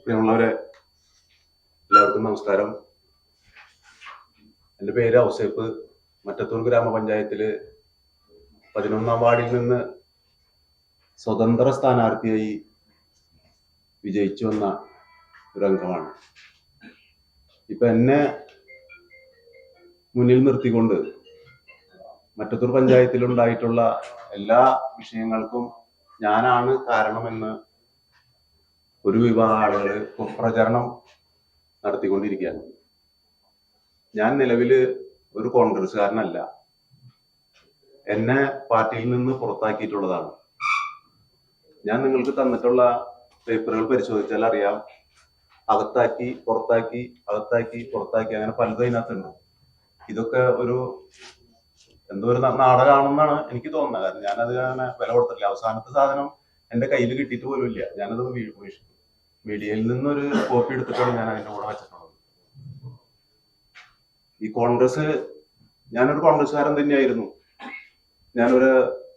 പ്രിയമുള്ളവരെ, എല്ലാവർക്കും നമസ്കാരം. എൻ്റെ പേര് ഔസേപ്പ്. മറ്റത്തൂർ ഗ്രാമപഞ്ചായത്തില് 11ാം വാർഡിൽ നിന്ന് സ്വതന്ത്ര സ്ഥാനാർത്ഥിയായി വിജയിച്ചു വന്ന ഒരു അംഗമാണ്. ഇപ്പൊ എന്നെ മുന്നിൽ നിർത്തിക്കൊണ്ട് മറ്റത്തൂർ പഞ്ചായത്തിലുണ്ടായിട്ടുള്ള എല്ലാ വിഷയങ്ങൾക്കും ഞാനാണ് കാരണമെന്ന് ഒരു വിഭാഗം ആളുകൾ പ്രചരണം നടത്തിക്കൊണ്ടിരിക്കുകയാണ്. ഞാൻ നിലവില് ഒരു കോൺഗ്രസ്സുകാരനല്ല. എന്നെ പാർട്ടിയിൽ നിന്ന് പുറത്താക്കിയിട്ടുള്ളതാണ്. ഞാൻ നിങ്ങൾക്ക് തന്നിട്ടുള്ള പേപ്പറുകൾ പരിശോധിച്ചാൽ അറിയാം, അകത്താക്കി പുറത്താക്കി, അകത്താക്കി പുറത്താക്കി, അങ്ങനെ പലതും അതിനകത്തുണ്ട്. ഇതൊക്കെ എന്തോ ഒരു നാടകമാണെന്നാണ് എനിക്ക് തോന്നുന്നത്. കാരണം ഞാനത് അങ്ങനെ വില കൊടുത്തിട്ടില്ല. അവസാനത്തെ സാധനം എന്റെ കയ്യിൽ കിട്ടിയിട്ട് പോലും ഇല്ല. ഞാനത് മീഡിയയിൽ നിന്നൊരു കോപ്പി എടുത്തിട്ടാണ് ഞാൻ അതിന്റെ കൂടെ വെച്ചിട്ടുള്ളത്. ഈ ഞാനൊരു കോൺഗ്രസ്സുകാരൻ തന്നെയായിരുന്നു. ഞാനൊരു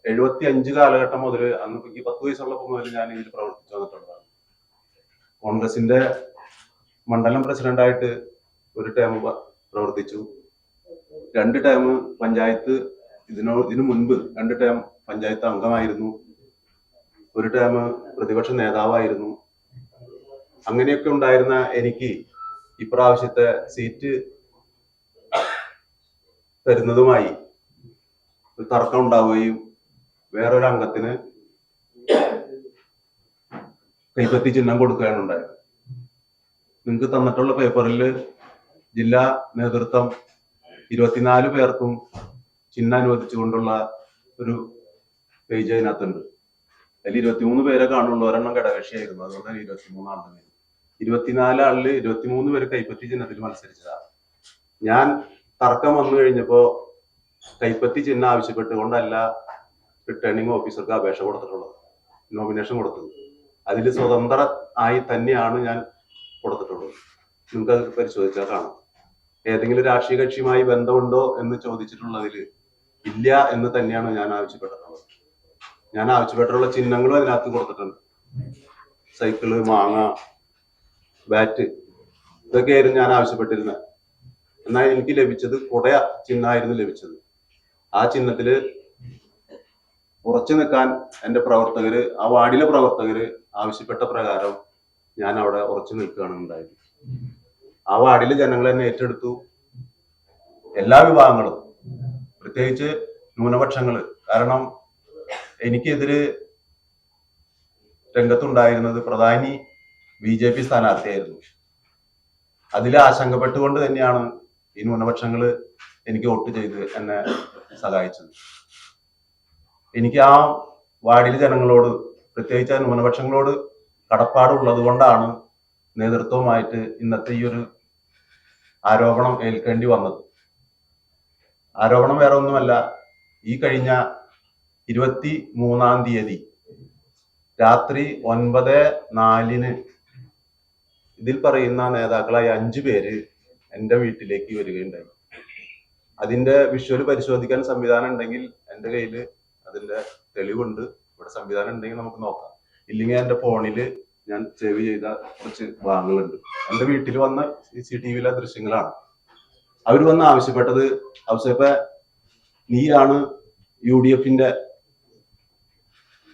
75 കാലഘട്ടം മുതൽ, അന്ന് എനിക്ക് 10 വയസ്സുള്ളപ്പോൾ മുതൽ ഞാൻ ഇതിൽ പ്രവർത്തിച്ചു വന്നിട്ടുള്ളതാണ്. കോൺഗ്രസിന്റെ മണ്ഡലം പ്രസിഡന്റായിട്ട് ഒരു ടേം പ്രവർത്തിച്ചു. 2 ടേം പഞ്ചായത്ത്, ഇതിനു മുൻപ് 2 ടേം പഞ്ചായത്ത് അംഗമായിരുന്നു. ഒരു ടേം പ്രതിപക്ഷ നേതാവായിരുന്നു. അങ്ങനെയൊക്കെ ഉണ്ടായിരുന്ന എനിക്ക് ഇപ്രാവശ്യത്തെ സീറ്റ് തരുന്നതുമായി ഒരു തർക്കം ഉണ്ടാവുകയും വേറൊരു അംഗത്തിന് കൈപ്പത്തി ചിഹ്നം കൊടുക്കുകയാണ് ഉണ്ടായത്. നിങ്ങൾക്ക് തന്നിട്ടുള്ള പേപ്പറിൽ ജില്ലാ നേതൃത്വം 24 പേർക്കും ചിഹ്നം അനുവദിച്ചുകൊണ്ടുള്ള ഒരു പേജ് അതിനകത്തുണ്ട്. അതിൽ 23 പേരെ കാണുള്ളൂ. ഒരെണ്ണം ഘടകകക്ഷിയായിരുന്നു. അതുകൊണ്ട് 23 ആളുകൾ. 24 ആളില് 23 പേര് കൈപ്പത്തി ചിഹ്നത്തിൽ മത്സരിച്ചതാണ്. ഞാൻ തർക്കം വന്നു കഴിഞ്ഞപ്പോ കൈപ്പത്തി ചിഹ്നം ആവശ്യപ്പെട്ടുകൊണ്ടല്ല റിട്ടേണിംഗ് ഓഫീസർക്ക് അപേക്ഷ കൊടുത്തിട്ടുള്ളത്, നോമിനേഷൻ കൊടുത്തത്. അതിൽ സ്വതന്ത്ര ആയി തന്നെയാണ് ഞാൻ കൊടുത്തിട്ടുള്ളത്. നിങ്ങൾക്ക് അത് പരിശോധിച്ചാൽ കാണാം. ഏതെങ്കിലും രാഷ്ട്രീയ കക്ഷിയുമായി ബന്ധമുണ്ടോ എന്ന് ചോദിച്ചിട്ടുള്ളതിൽ ഇല്ല എന്ന് തന്നെയാണ് ഞാൻ ആവശ്യപ്പെട്ടിട്ടുള്ളത്. ഞാൻ ആവശ്യപ്പെട്ടിട്ടുള്ള ചിഹ്നങ്ങളും അതിനകത്ത് കൊടുത്തിട്ടുണ്ട്. സൈക്കിള്, മാങ്ങ, ബാറ്റ്, ഇതൊക്കെയായിരുന്നു ഞാൻ ആവശ്യപ്പെട്ടിരുന്നത്. എന്നാൽ എനിക്ക് ലഭിച്ചത് കുടയ ചിഹ്നമായിരുന്നു ലഭിച്ചത്. ആ ചിഹ്നത്തില് ഉറച്ചു നിൽക്കാൻ എൻ്റെ പ്രവർത്തകര്, ആ വാർഡിലെ പ്രവർത്തകര് ആവശ്യപ്പെട്ട പ്രകാരം ഞാൻ അവിടെ ഉറച്ചു നിൽക്കുകയാണ് ഉണ്ടായത്. ആ വാർഡിലെ ജനങ്ങൾ എന്നെ ഏറ്റെടുത്തു. എല്ലാ വിഭാഗങ്ങളും, പ്രത്യേകിച്ച് ന്യൂനപക്ഷങ്ങള്. കാരണം എനിക്കെതിരെ രംഗത്തുണ്ടായിരുന്നത് പ്രധാനി BJP സ്ഥാനാർത്ഥിയായിരുന്നു. അതിൽ ആശങ്കപ്പെട്ടുകൊണ്ട് തന്നെയാണ് ഈ ന്യൂനപക്ഷങ്ങള് എനിക്ക് വോട്ട് ചെയ്ത് എന്നെ സഹായിച്ചത്. എനിക്ക് ആ വാർഡിലെ ജനങ്ങളോട്, പ്രത്യേകിച്ച് ആ ന്യൂനപക്ഷങ്ങളോട് കടപ്പാടുള്ളത് കൊണ്ടാണ് നേതൃത്വവുമായിട്ട് ഇന്നത്തെ ഈ ഒരു ആരോപണം ഏൽക്കേണ്ടി വന്നത്. ആരോപണം വേറെ ഒന്നുമല്ല. ഈ കഴിഞ്ഞ 23-ാം തീയതി രാത്രി 9:04 ഇതിൽ പറയുന്ന നേതാക്കളായ 5 പേര് എൻ്റെ വീട്ടിലേക്ക് വരികയുണ്ടായി. അതിന്റെ വിഷ്വൽ പരിശോധിക്കാൻ സംവിധാനം ഉണ്ടെങ്കിൽ എൻ്റെ കയ്യിൽ അതിന്റെ തെളിവുണ്ട്. ഇവിടെ സംവിധാനം ഉണ്ടെങ്കിൽ നമുക്ക് നോക്കാം. ഇല്ലെങ്കിൽ എൻ്റെ ഫോണിൽ ഞാൻ സേവ് ചെയ്ത കുറച്ച് ഭാഗങ്ങളുണ്ട്. എൻ്റെ വീട്ടിൽ വന്ന CCTV ദൃശ്യങ്ങളാണ്. അവർ വന്ന് ആവശ്യപ്പെട്ടത്, ഔസേപ്പേ, നീയാണ് UDFന്റെ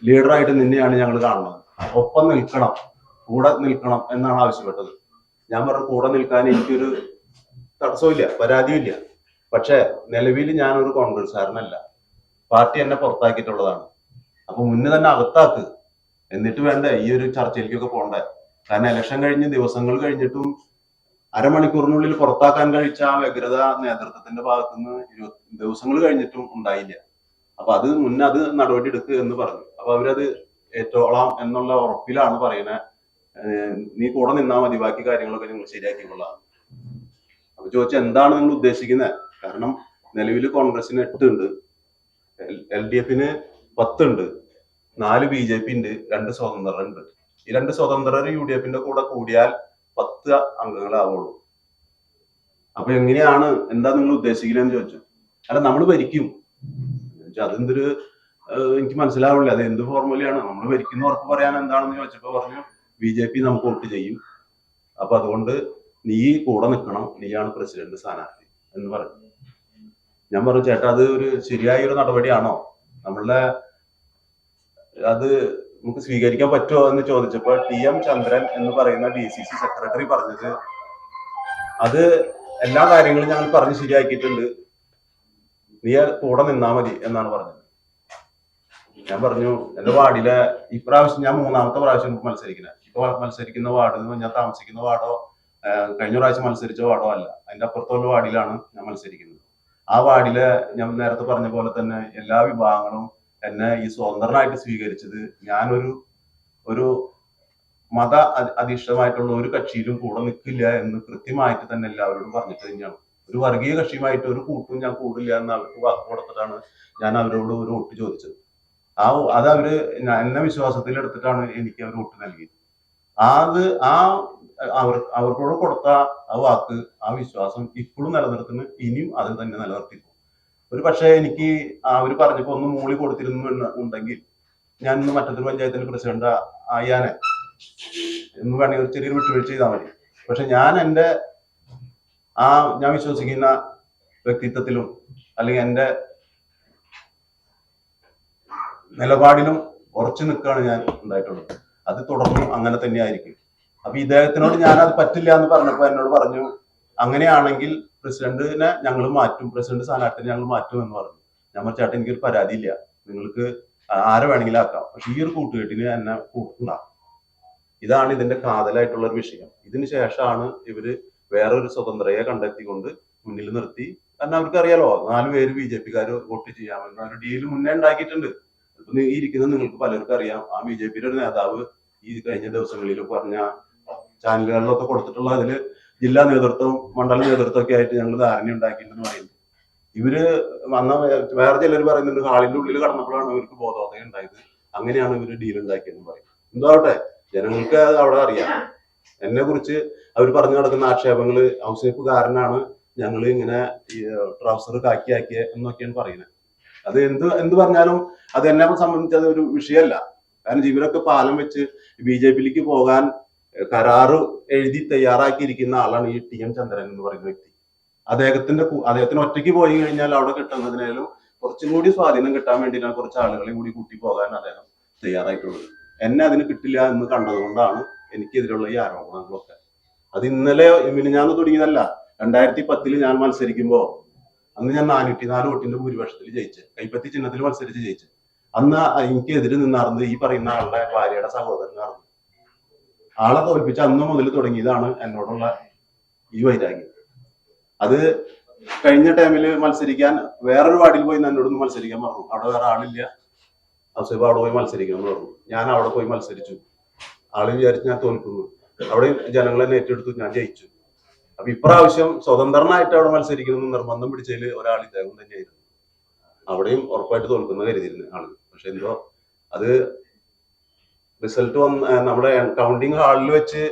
ലീഡറായിട്ട് നിന്നെയാണ് ഞങ്ങൾ കാണുന്നത്, ഒപ്പം നിൽക്കണം, കൂടെ നിൽക്കണം എന്നാണ് ആവശ്യപ്പെട്ടത്. ഞാൻ പറഞ്ഞു, കൂടെ നിൽക്കാൻ എനിക്കൊരു തടസ്സമില്ല, പരാതിയില്ല. പക്ഷെ നിലവിൽ ഞാനൊരു കോൺഗ്രസ്സുകാരനല്ല. പാർട്ടി എന്നെ പുറത്താക്കിയിട്ടുള്ളതാണ്. അപ്പൊ മുന്നേ തന്നെ അകത്താക്ക്, എന്നിട്ട് വേണ്ടേ ഈ ഒരു ചർച്ചയിലേക്കൊക്കെ പോണ്ടേ. കാരണം ഇലക്ഷൻ കഴിഞ്ഞ് ദിവസങ്ങൾ കഴിഞ്ഞിട്ടും അരമണിക്കൂറിനുള്ളിൽ പുറത്താക്കാൻ കഴിച്ച ആ വ്യഗ്രത നേതൃത്വത്തിന്റെ ഭാഗത്തുനിന്ന് 20 ദിവസങ്ങൾ കഴിഞ്ഞിട്ടും ഉണ്ടായില്ല. അപ്പൊ അത് മുന്നേ അത് നടപടി എടുക്കുക എന്ന് പറഞ്ഞു. അപ്പൊ അവരത് ഏറ്റോളാം എന്നുള്ള ഉറപ്പിലാണ് പറയുന്നത്. നീ കൂടെ നിന്നാ മതി, ബാക്കി കാര്യങ്ങളൊക്കെ നിങ്ങൾ ശരിയാക്കിക്കൊള്ളാം. അപ്പൊ ചോദിച്ചാൽ എന്താണ് നിങ്ങൾ ഉദ്ദേശിക്കുന്നത്? കാരണം നിലവിൽ കോൺഗ്രസിന് 8 ഉണ്ട്, LDFന് 10 ഉണ്ട്, 4 BJP ഉണ്ട്, 2 സ്വതന്ത്രരുണ്ട്. ഈ 2 സ്വതന്ത്രർ UDFന്റെ കൂടെ കൂടിയാൽ 10 അംഗങ്ങളാവുള്ളൂ. അപ്പൊ എങ്ങനെയാണ്, എന്താ നിങ്ങൾ ഉദ്ദേശിക്കുന്നതെന്ന് ചോദിച്ചു. അല്ല, നമ്മൾ ഭരിക്കും. അതെന്തൊരു, എനിക്ക് മനസ്സിലാവില്ല. അത് എന്ത് ഫോർമുലയാണ്? നമ്മൾ ഭരിക്കുന്ന ഉറപ്പ് പറയാൻ എന്താണെന്ന് ചോദിച്ചപ്പോ പറഞ്ഞു, BJP നമുക്ക് വോട്ട് ചെയ്യും, അപ്പൊ അതുകൊണ്ട് നീ കൂടെ നിൽക്കണം, നീയാണ് പ്രസിഡന്റ് സ്ഥാനാർത്ഥി എന്ന് പറഞ്ഞു. ഞാൻ പറഞ്ഞു, ചേട്ടാ അത് ഒരു ശരിയായ ഒരു നടപടിയാണോ, നമ്മളുടെ അത് നമുക്ക് സ്വീകരിക്കാൻ പറ്റുമോ എന്ന് ചോദിച്ചപ്പോൾ TM ചന്ദ്രൻ എന്ന് പറയുന്ന DCC സെക്രട്ടറി പറഞ്ഞത്, അത് എല്ലാ കാര്യങ്ങളും ഞങ്ങൾ പറഞ്ഞ് ശരിയാക്കിയിട്ടുണ്ട്, നീ കൂടെ നിന്നാ മതി എന്നാണ് പറഞ്ഞത്. ഞാൻ പറഞ്ഞു, എന്റെ വാർഡിലെ ഇപ്രാവശ്യം ഞാൻ 3ാമത്തെ പ്രാവശ്യം മത്സരിക്കുന്നത്. ഇപ്പൊ മത്സരിക്കുന്ന വാർഡ് ഞാൻ താമസിക്കുന്ന വാർഡോ കഴിഞ്ഞ പ്രാവശ്യം മത്സരിച്ച വാർഡോ അല്ല, അതിന്റെ അപ്പുറത്തുള്ള വാർഡിലാണ് ഞാൻ മത്സരിക്കുന്നത്. ആ വാർഡിലെ ഞാൻ നേരത്തെ പറഞ്ഞ പോലെ തന്നെ എല്ലാ വിഭാഗങ്ങളും എന്നെ ഈ സ്വതന്ത്രനായിട്ട് സ്വീകരിച്ചത് ഒരു മത അധിഷ്ഠിതമായിട്ടുള്ള ഒരു കക്ഷിയിലും കൂടെ നിൽക്കില്ല എന്ന് കൃത്യമായിട്ട് തന്നെ എല്ലാവരോടും പറഞ്ഞിട്ട് തന്നെയാണ്. ഒരു വർഗീയ കക്ഷിയുമായിട്ട് ഒരു കൂട്ടും ഞാൻ കൂടില്ല എന്ന് അവർക്ക് വാക്ക് കൊടുത്തിട്ടാണ് ഞാൻ അവരോട് ഒരു വോട്ട് ചോദിച്ചത്. അത് അവര് എന്നെ വിശ്വാസത്തിൽ എടുത്തിട്ടാണ് എനിക്ക് അവർ വോട്ട് നൽകിയത്. അവർക്കോട് കൊടുത്ത ആ വാക്ക്, ആ വിശ്വാസം ഇപ്പോഴും നിലനിർത്തുന്നു, ഇനിയും അത് തന്നെ നിലനിർത്തിക്കും. ഒരു പക്ഷേ എനിക്ക് അവർ പറഞ്ഞപ്പോ ഒന്ന് മൂളി കൊടുത്തിരുന്നുണ്ടെങ്കിൽ ഞാൻ ഇന്ന് മറ്റൊരു പഞ്ചായത്തിന്റെ പ്രസിഡന്റ് ആയാനെ എന്ന് വേണമെങ്കിൽ ഒരു ചെറിയൊരു വിട്ടുവീഴ്ച ചെയ്താൽ മതി. പക്ഷെ ഞാൻ ഞാൻ വിശ്വസിക്കുന്ന വ്യക്തിത്വത്തിലും അല്ലെങ്കിൽ എൻ്റെ നിലപാടിലും ഉറച്ചു നിൽക്കുകയാണ് ഞാൻ ഉണ്ടായിട്ടുള്ളത്. അത് തുടർന്നും അങ്ങനെ തന്നെയായിരിക്കും. അപ്പൊ ഇദ്ദേഹത്തിനോട് ഞാൻ അത് പറ്റില്ല എന്ന് പറഞ്ഞപ്പോൾ എന്നോട് പറഞ്ഞു, അങ്ങനെയാണെങ്കിൽ പ്രസിഡന്റിനെ ഞങ്ങൾ മാറ്റും, പ്രസിഡന്റ് സ്ഥാനാർത്ഥിനെ ഞങ്ങൾ മാറ്റും എന്ന് പറഞ്ഞു. ഞാൻ പറഞ്ഞു, ചേട്ടാ എനിക്കൊരു പരാതിയില്ല, നിങ്ങൾക്ക് ആരെ വേണമെങ്കിലും ആക്കാം, പക്ഷെ ഈ ഒരു കൂട്ടുകെട്ടിന് എന്നെ കൂട്ടുണ്ടാകും. ഇതാണ് ഇതിന്റെ കാതലായിട്ടുള്ള ഒരു വിഷയം. ഇതിന് ശേഷമാണ് ഇവര് വേറൊരു സ്വതന്ത്രയെ കണ്ടെത്തിക്കൊണ്ട് മുന്നിൽ നിർത്തി. കാരണം അവർക്ക് അറിയാലോ 4 പേര് BJP-ക്കാർ വോട്ട് ചെയ്യാമെന്ന ഒരു ഡീല് മുന്നേ ഉണ്ടാക്കിയിട്ടുണ്ട്. ഈ ഇരിക്കുന്ന നിങ്ങൾക്ക് പലർക്കും അറിയാം, ആ BJP-യുടെ ഒരു നേതാവ് ഈ കഴിഞ്ഞ ദിവസങ്ങളിൽ പറഞ്ഞ ചാനലുകളിലൊക്കെ കൊടുത്തിട്ടുള്ള അതില് ജില്ലാ നേതൃത്വം മണ്ഡല നേതൃത്വം ഒക്കെ ആയിട്ട് ഞങ്ങൾ ധാരണ ഉണ്ടാക്കിയിട്ടുണ്ടെന്ന് പറയുന്നത്. ഇവര് വേറെ ചിലർ പറയുന്നുണ്ട് ഹാളിന്റെ ഉള്ളിൽ കടന്നപ്പോഴാണ് ഇവർക്ക് ബോധോദയം ഉണ്ടായത്, അങ്ങനെയാണ് ഇവര് ഡീൽ ഉണ്ടാക്കിയെന്ന് പറയും. എന്താവട്ടെ, ജനങ്ങൾക്ക് അവിടെ അറിയാം. എന്നെ കുറിച്ച് അവർ പറഞ്ഞു നടക്കുന്ന ആക്ഷേപങ്ങള് ഹൗസ് വൈഫുകാരനാണ്, ഞങ്ങൾ ഇങ്ങനെ ട്രൗസർ കാക്കിയാക്കിയ എന്നൊക്കെയാണ് പറയുന്നത്. അത് എന്ത് പറഞ്ഞാലും അത് എന്നെ സംബന്ധിച്ച് അത് ഒരു വിഷയമല്ല. കാരണം ഇവരൊക്കെ പാലം വെച്ച് BJP-യിലേക്ക് പോകാൻ കരാറ് എഴുതി തയ്യാറാക്കിയിരിക്കുന്ന ആളാണ് ഈ TM ചന്ദ്രൻ എന്ന് പറയുന്ന വ്യക്തി. അദ്ദേഹത്തിന് ഒറ്റയ്ക്ക് പോയി കഴിഞ്ഞാൽ അവിടെ കിട്ടുന്നതിനാലും കുറച്ചും കൂടി സ്വാധീനം കിട്ടാൻ വേണ്ടിയിട്ടാണ് കുറച്ച് ആളുകളെ കൂടി കൂട്ടി പോകാൻ അദ്ദേഹം തയ്യാറായിട്ടുള്ളത്. എന്നെ അതിന് കിട്ടില്ല എന്ന് കണ്ടതുകൊണ്ടാണ് എനിക്കെതിരെയുള്ള ഈ ആരോപണങ്ങളൊക്കെ. അത് ഇന്നലെ മിനിഞ്ഞാന്ന് തുടങ്ങിയതല്ല. 2010 ഞാൻ മത്സരിക്കുമ്പോൾ അന്ന് ഞാൻ 404 വോട്ടിന്റെ ഭൂരിപക്ഷത്തിൽ ജയിച്ച്, കൈപ്പത്തി ചിഹ്നത്തിൽ മത്സരിച്ച് ജയിച്ച്. അന്ന് എനിക്ക് എതിര് നിന്നാർന്നത് ഈ പറയുന്ന ആളുടെ ഭാര്യയുടെ സഹോദരനായിരുന്നു. ആളെ തോൽപ്പിച്ച അന്ന് മുതൽ തുടങ്ങിയതാണ് എന്നോടുള്ള ഈ വൈരാഗ്യം. അത് കഴിഞ്ഞ ടൈമിൽ മത്സരിക്കാൻ വേറൊരു വാർഡിൽ പോയി എന്നോടൊന്ന് മത്സരിക്കാൻ പറഞ്ഞു. അവിടെ വേറെ ആളില്ല, ഹൗസേബ് അവിടെ പോയി മത്സരിക്കണം എന്ന് പറഞ്ഞു. ഞാൻ അവിടെ പോയി മത്സരിച്ചു. ആള് വിചാരിച്ച് ഞാൻ തോൽക്കുന്നു. അവിടെ ജനങ്ങളെ ഏറ്റെടുത്തു, ഞാൻ ജയിച്ചു. അപ്പൊ ഇപ്രാവശ്യം സ്വതന്ത്രനായിട്ട് അവിടെ മത്സരിക്കുന്നു നിർബന്ധം പിടിച്ചതിൽ ഒരാൾ ഇദ്ദേഹം തന്നെയായിരുന്നു. അവിടെയും ഉറപ്പായിട്ട് തോൽക്കുന്ന കരുതിയിരുന്നു ആള്. പക്ഷെ എന്തോ അത് റിസൾട്ട് നമ്മുടെ കൗണ്ടിങ് ഹാളിൽ വെച്ച്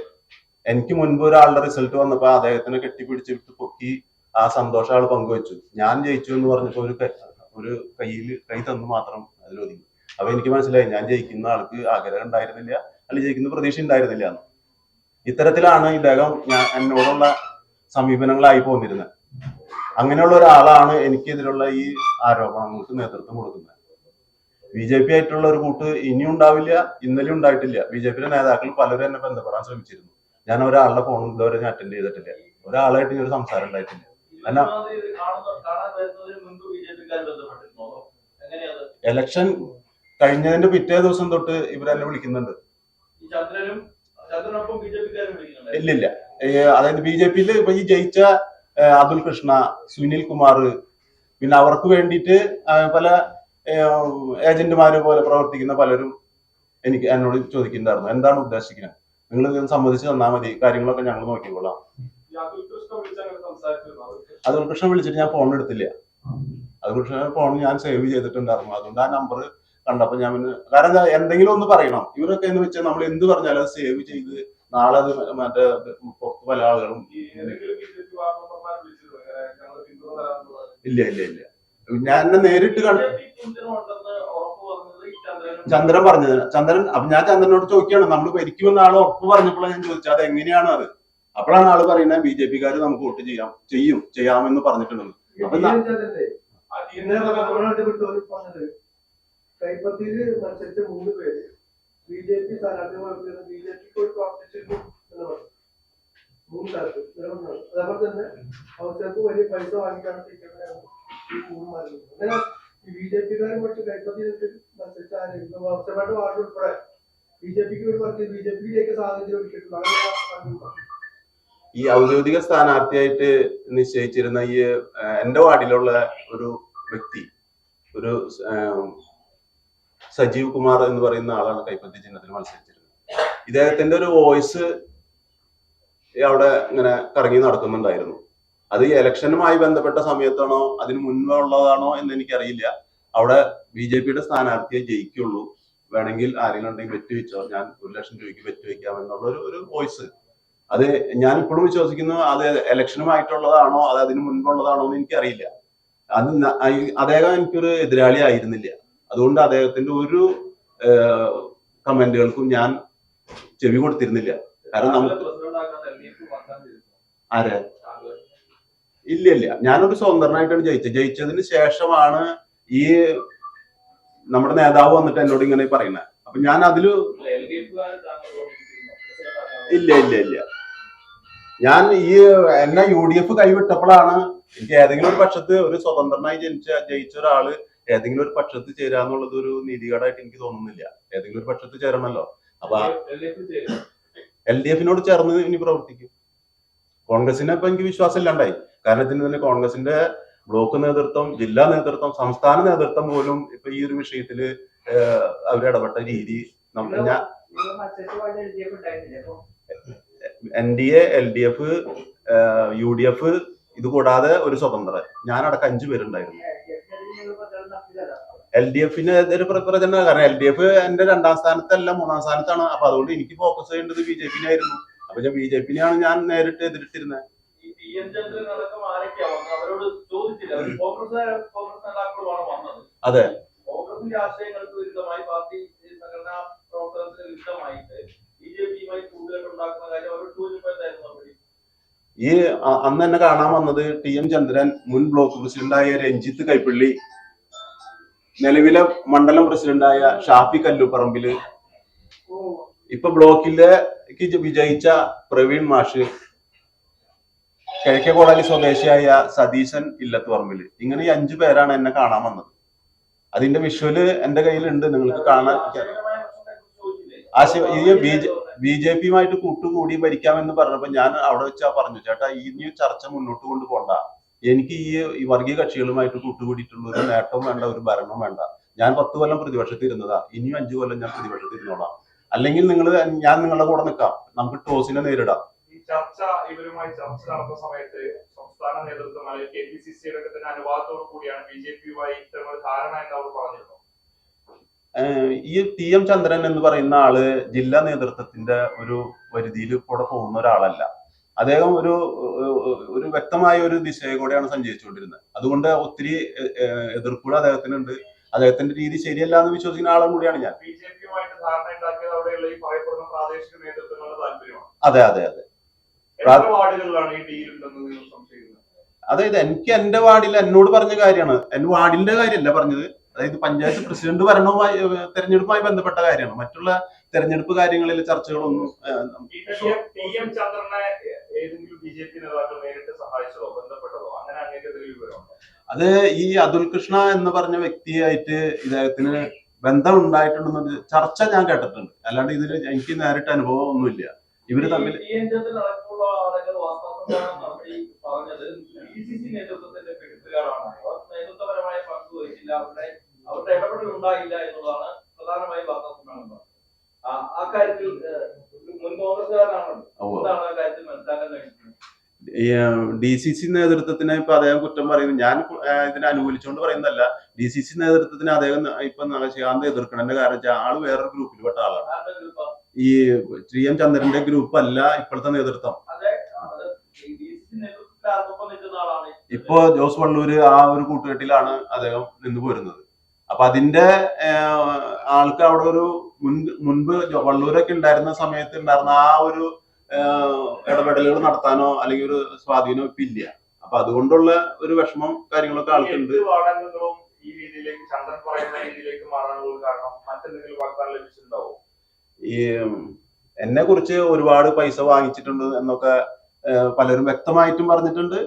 എനിക്ക് മുൻപ് ഒരാളുടെ റിസൾട്ട് വന്നപ്പോ അദ്ദേഹത്തിനെ കെട്ടിപ്പിടിച്ചിട്ട് പൊക്കി ആ സന്തോഷം ആൾ പങ്കുവെച്ചു. ഞാൻ ജയിച്ചു എന്ന് പറഞ്ഞപ്പോ ഒരു കൈ തന്നു മാത്രം അതിലൊതുങ്ങി. അപ്പൊ എനിക്ക് മനസ്സിലായി ഞാൻ ജയിക്കുന്ന ആൾക്ക് ആഗ്രഹം ഉണ്ടായിരുന്നില്ല, അല്ലെങ്കിൽ ജയിക്കുന്ന പ്രതീക്ഷ ഉണ്ടായിരുന്നില്ല എന്ന്. ഇത്തരത്തിലാണ് ഇദ്ദേഹം എന്നോടുള്ള സമീപനങ്ങളായി പോന്നിരുന്നത്. അങ്ങനെയുള്ള ഒരാളാണ് എനിക്കെതിരുള്ള ഈ ആരോപണങ്ങൾക്ക് നേതൃത്വം കൊടുക്കുന്നത്. BJP ആയിട്ടുള്ള ഒരു കൂട്ട് ഇനിയും ഉണ്ടാവില്ല, ഇന്നലെ ഉണ്ടായിട്ടില്ല. BJP-യുടെ നേതാക്കൾ പലരും എന്നെ ബന്ധപ്പെടാൻ ശ്രമിച്ചിരുന്നു. ഞാൻ ഒരാളുടെ ഫോൺ ഇതുവരെ ഞാൻ അറ്റൻഡ് ചെയ്തിട്ടില്ല, ഒരാളായിട്ട് ഞാൻ ഒരു സംസാരം ഉണ്ടായിട്ടില്ല. എലക്ഷൻ കഴിഞ്ഞതിന്റെ പിറ്റേ ദിവസം തൊട്ട് ഇവരെന്നെ വിളിക്കുന്നുണ്ട്. ഇല്ലില്ല, അതായത് BJP-യിൽ ഇപ്പൊ ഈ ജയിച്ച അതുൽ കൃഷ്ണ, സുനിൽ കുമാർ, പിന്നെ അവർക്ക് വേണ്ടിയിട്ട് പല ഏജന്റുമാരെ പോലെ പ്രവർത്തിക്കുന്ന പലരും എന്നോട് ചോദിക്കുന്നുണ്ടായിരുന്നു, എന്താണ് ഉദ്ദേശിക്കുന്നത്, നിങ്ങൾ ഇത് സമ്മതിച്ച് തന്നാൽ മതി, കാര്യങ്ങളൊക്കെ ഞങ്ങൾ നോക്കിക്കൊള്ളാം. അതുൽ കൃഷ്ണ വിളിച്ചിട്ട് ഞാൻ ഫോൺ എടുത്തില്ല. അതുൽ കൃഷ്ണ ഫോൺ ഞാൻ സേവ് ചെയ്തിട്ടുണ്ടായിരുന്നു. അതുകൊണ്ട് ആ നമ്പർ കണ്ടപ്പോ ഞാൻ കാരണം എന്തെങ്കിലും ഒന്ന് പറയണം. ഇവരൊക്കെ എന്ന് വെച്ചാൽ നമ്മൾ എന്ത് പറഞ്ഞാലും അത് സേവ് ചെയ്ത് നാളെ അത് മറ്റേ പുറത്ത് പല ആളുകളും ഇല്ല ഇല്ല ഇല്ല ഞാൻ നേരിട്ട് ചന്ദ്രൻ പറഞ്ഞത്. അപ്പൊ ഞാൻ ചന്ദ്രനോട് ചോദിക്കുകയാണ്, നമ്മൾ ഭരിക്കുമെന്ന ആളെ ഉറപ്പ് പറഞ്ഞപ്പോഴാണ് ഞാൻ ചോദിച്ചത് അത് എങ്ങനെയാണ് അത് അപ്പോഴാണ് ആള് പറയുന്നത് BJP-ക്കാര് നമുക്ക് വോട്ട് ചെയ്യാമെന്ന് പറഞ്ഞിട്ടുണ്ടെന്ന്. അപ്പൊ കൈപ്പത്തിയില് മത്സരിച്ച 3 പേര് BJP സ്ഥാനാർത്ഥികൾ BJP പ്രവർത്തിച്ചിരുന്നു എന്ന് പറഞ്ഞു. 3 സ്ഥലത്ത് അതേപോലെ തന്നെ അവസരത്ത് വലിയ പൈസ വാങ്ങിക്കാണ് ഈ 3 മാറുന്നത്. BJP-കാരും മറ്റു കൈപ്പത്തിയിൽ മത്സരിച്ച അവസരമായിട്ട് വാർഡ് ഉൾപ്പെടെ BJP-ക്ക് വേണ്ടി വർക്ക് ചെയ്ത് BJP-യിലേക്ക് സാഹചര്യം ഒരുക്കിയിട്ടുണ്ട്. ഈ ഔദ്യോഗിക സ്ഥാനാർത്ഥിയായിട്ട് നിശ്ചയിച്ചിരുന്ന ഈ എന്റെ വാർഡിലുള്ള ഒരു വ്യക്തി, ഒരു സജീവ് കുമാർ എന്ന് പറയുന്ന ആളാണ് കൈപ്പത്തി ചിഹ്നത്തിൽ മത്സരിച്ചിരുന്നത്. ഇദ്ദേഹത്തിന്റെ ഒരു വോയിസ് അവിടെ ഇങ്ങനെ കറങ്ങി നടക്കുന്നുണ്ടായിരുന്നു. അത് ഇലക്ഷനുമായി ബന്ധപ്പെട്ട സമയത്താണോ അതിന് മുൻപേ ഉള്ളതാണോ എന്ന് എനിക്കറിയില്ല. അവിടെ BJP-യുടെ സ്ഥാനാർത്ഥിയെ ജയിക്കുള്ളൂ, വേണമെങ്കിൽ ആരെങ്കിലും ഉണ്ടെങ്കിൽ വെറ്റ് വെച്ചോ, ഞാൻ 1 ലക്ഷം രൂപയ്ക്ക് വെറ്റ് വെക്കാം എന്നുള്ള ഒരു വോയിസ്. അത് ഞാൻ ഇപ്പോഴും വിശ്വസിക്കുന്നു അത് ഇലക്ഷനുമായിട്ടുള്ളതാണോ അത് അതിന് മുൻപുള്ളതാണോ എന്ന് എനിക്കറിയില്ല. അത് അദ്ദേഹം എനിക്കൊരു എതിരാളി ആയിരുന്നില്ല. അതുകൊണ്ട് അദ്ദേഹത്തിന്റെ ഒരു കമന്റുകൾക്കും ഞാൻ ചെവി കൊടുത്തിരുന്നില്ല. കാരണം നമുക്ക് ആരെ ഇല്ല, ഞാനൊരു സ്വതന്ത്രനായിട്ടാണ് ജയിച്ചതിന് ശേഷമാണ് ഈ നമ്മുടെ നേതാവ് വന്നിട്ട് എന്നോട് ഇങ്ങനെ പറയുന്നത്. അപ്പൊ ഞാൻ അതില് ഇല്ല ഞാൻ എന്നെ UDF കൈവിട്ടപ്പോഴാണ് എനിക്ക് ഏതെങ്കിലും ഒരു പക്ഷത്ത്, ഒരു സ്വതന്ത്രനായി ജയിച്ച ഒരാള് ഏതെങ്കിലും ഒരു പക്ഷത്ത് ചേരാന്നുള്ളത് ഒരു നീതികേടായിട്ട് എനിക്ക് തോന്നുന്നില്ല. ഏതെങ്കിലും ഒരു പക്ഷത്ത് ചേരണമല്ലോ. അപ്പൊ LDF-നോട് ചേർന്ന് ഇനി പ്രവർത്തിക്കും. കോൺഗ്രസിനെ ഇപ്പൊ എനിക്ക് വിശ്വാസം ഇല്ലാണ്ടായി. കാരണം ഇതിന് തന്നെ കോൺഗ്രസിന്റെ ബ്ലോക്ക് നേതൃത്വം, ജില്ലാ നേതൃത്വം, സംസ്ഥാന നേതൃത്വം പോലും ഇപ്പൊ ഈ ഒരു വിഷയത്തില് അവരിടപെട്ട രീതി ഞാൻ NDA, LDF, UDF, ഇത് കൂടാതെ ഒരു സ്വതന്ത്രൻ, ഞാനടക്കം 5 പേരുണ്ടായിരുന്നു. LDF-ന് ഒരു പ്രചരണം, കാരണം LDF എന്റെ 2ാം സ്ഥാനത്തല്ല 3ാം സ്ഥാനത്താണ്. അപ്പൊ അതുകൊണ്ട് എനിക്ക് ഫോക്കസ് ചെയ്യേണ്ടത് BJP-നായിരുന്നു. അപ്പൊ ഞാൻ BJP-നെയാണ് ഞാൻ നേരിട്ട് എതിരിട്ടിരുന്നത്. അതെ, ഈ അന്ന് എന്നെ കാണാൻ വന്നത് TM ചന്ദ്രൻ, മുൻ ബ്ലോക്ക് പ്രസിഡന്റായ രഞ്ജിത്ത് കൈപ്പള്ളി, നിലവിലെ മണ്ഡലം പ്രസിഡന്റായ ഷാഫി കല്ലുപറമ്പില്, ഇപ്പൊ ബ്ലോക്കിലേക്ക് വിജയിച്ച പ്രവീൺ മാഷ്, കിഴക്കേക്കോടാലി സ്വദേശിയായ സതീശൻ ഇല്ലത്തുപറമ്പില്, ഇങ്ങനെ ഈ 5 പേരാണ് എന്നെ കാണാൻ വന്നത്. അതിന്റെ വിഷ്വല് എന്റെ കയ്യിലുണ്ട്, നിങ്ങൾക്ക് കാണാൻ. BJP-യുമായിട്ട് കൂട്ടുകൂടി ഭരിക്കാമെന്ന് പറഞ്ഞപ്പോ ഞാൻ അവിടെ വെച്ചാ പറഞ്ഞു, ചേട്ടാ ഇനി ചർച്ച മുന്നോട്ട് കൊണ്ടുപോകണ്ട, എനിക്ക് ഈ വർഗീയ കക്ഷികളുമായിട്ട് കൂട്ടുകൂടിയിട്ടുള്ള ഒരു നേട്ടവും വേണ്ട, ഒരു ഭരണവും വേണ്ട. ഞാൻ 10 കൊല്ലം പ്രതിപക്ഷത്തിൽ ഇരുന്നതാ, ഇനിയും 5 കൊല്ലം ഞാൻ പ്രതിപക്ഷത്തിൽ ഇരുന്നോളാം. അല്ലെങ്കിൽ ഞാൻ നിങ്ങളുടെ കൂടെ നിൽക്കാം, നമുക്ക് ടോസിനെ നേരിടാം. ഈ ചർച്ച ഇവരുമായി ചർച്ച നടന്ന സമയത്ത് സംസ്ഥാന നേതൃത്വം അല്ലെങ്കിൽ KPCC-യുടെ തന്നെ അനുവാദത്തോടു കൂടിയാണ് BJP-യുമായി ഇത്തരം ധാരണ എന്ന് അവർ പറഞ്ഞിരുന്നു. ഈ TM ചന്ദ്രൻ എന്ന് പറയുന്ന ആള് ജില്ലാ നേതൃത്വത്തിന്റെ ഒരു പരിധിയിൽ കൂടെ പോകുന്ന ഒരാളല്ല. അദ്ദേഹം ഒരു വ്യക്തമായ ഒരു ദിശയെ കൂടെയാണ് സഞ്ചരിച്ചുകൊണ്ടിരുന്നത്. അതുകൊണ്ട് ഒത്തിരി എതിർപ്പുകൾ അദ്ദേഹത്തിനുണ്ട്. അദ്ദേഹത്തിന്റെ രീതി ശരിയല്ല എന്ന് വിശ്വസിക്കുന്ന ആളും കൂടിയാണ് ഞാൻ. BJP-യുമായിട്ട് ധാരണ ഉണ്ടാക്കിയത് അവിടെയുള്ള ഈ പറയപ്പെടുന്ന പ്രാദേശിക നേതൃത്വങ്ങളുടെ താല്പര്യമാണ്. അതെ. വാർഡുകളിലാണ് ഈ ഡീൽ ഉണ്ടെന്ന് നിങ്ങൾ സംശയിക്കുന്നത്? അതായത് എനിക്ക് എന്റെ വാർഡിൽ എന്നോട് പറഞ്ഞ കാര്യമാണ്, എന്റെ വാർഡിന്റെ കാര്യമല്ല പറഞ്ഞത്. അതായത് പഞ്ചായത്ത് പ്രസിഡന്റ് ഭരണവുമായി, തെരഞ്ഞെടുപ്പുമായി ബന്ധപ്പെട്ട കാര്യമാണ്. മറ്റുള്ള തെരഞ്ഞെടുപ്പ് കാര്യങ്ങളിൽ ചർച്ചകളൊന്നും. TM ചന്ദ്രനെ ഏതെങ്കിലും BJP നേതാക്കൾ നേരിട്ട് സഹായിച്ചതോ ബന്ധപ്പെട്ടതോ അങ്ങനെ അങ്ങേറ്റതിൽ വിവരമുണ്ടോ? അത് ഈ അതുൽ കൃഷ്ണ എന്ന് പറഞ്ഞ വ്യക്തിയായിട്ട് ഇദ്ദേഹത്തിന് ബന്ധം ഉണ്ടായിട്ടുണ്ടെന്ന് ചർച്ച ഞാൻ കേട്ടിട്ടുണ്ട്. അല്ലാണ്ട് ഇതിൽ എനിക്ക് നേരിട്ട് അനുഭവം ഒന്നുമില്ല. ഇവര് തമ്മിൽ അവരുടെ ഇടപെടൽ ഉണ്ടായില്ല എന്നുള്ളതാണ് പ്രധാനമായും വാർത്താ സമ്മേളനം. ആ കാര്യത്തിൽ മുൻ കോൺഗ്രസ്സുകാരനാണല്ലോ, എന്താണ് ആ കാര്യത്തിൽ മനസ്സിലാക്കാൻ കഴിയുന്നത്? DCC നേതൃത്വത്തിന് ഇപ്പൊ അദ്ദേഹം കുറ്റം പറയുന്നു, ഞാൻ ഇതിനെ അനുകൂലിച്ചുകൊണ്ട് പറയുന്നതല്ല. DCC നേതൃത്വത്തിന് അദ്ദേഹം ഇപ്പൊ ശാന്ത എതിർക്കണന്റെ കാരണം വെച്ചാൽ ആള് വേറൊരു ഗ്രൂപ്പിൽ പെട്ട ആളാണ്. ഈ TM ചന്ദ്രന്റെ ഗ്രൂപ്പ് അല്ല ഇപ്പോഴത്തെ നേതൃത്വം. ഇപ്പൊ ജോസ് വള്ളൂര് ആ ഒരു കൂട്ടുകെട്ടിലാണ് അദ്ദേഹം നിന്ന് പോരുന്നത്. അപ്പൊ അതിന്റെ ആൾക്ക് അവിടെ ഒരു മുൻപ് വള്ളൂരൊക്കെ ഉണ്ടായിരുന്ന സമയത്ത് ഉണ്ടായിരുന്ന ആ ഒരു ഇടപെടലുകൾ നടത്താനോ അല്ലെങ്കിൽ ഒരു സ്വാധീനമോ ഇപ്പൊ ഇല്ല. അപ്പൊ അതുകൊണ്ടുള്ള ഒരു വിഷമം കാര്യങ്ങളൊക്കെ ആൾക്കുണ്ട്. വാടകകളും ഈ രീതിയിലേക്ക് ചന്ദ്രൻ പറയുന്ന രീതിയിലേക്ക് മാറാനുള്ള കാരണം മറ്റെന്തെങ്കിലും വാഗ്ദാനം ലഭിച്ചിട്ടുണ്ടാവും? ഈ എന്നെ കുറിച്ച് ഒരുപാട് പൈസ വാങ്ങിച്ചിട്ടുണ്ട് എന്നൊക്കെ പലരും വ്യക്തമായിട്ടും പറഞ്ഞിട്ടുണ്ട്,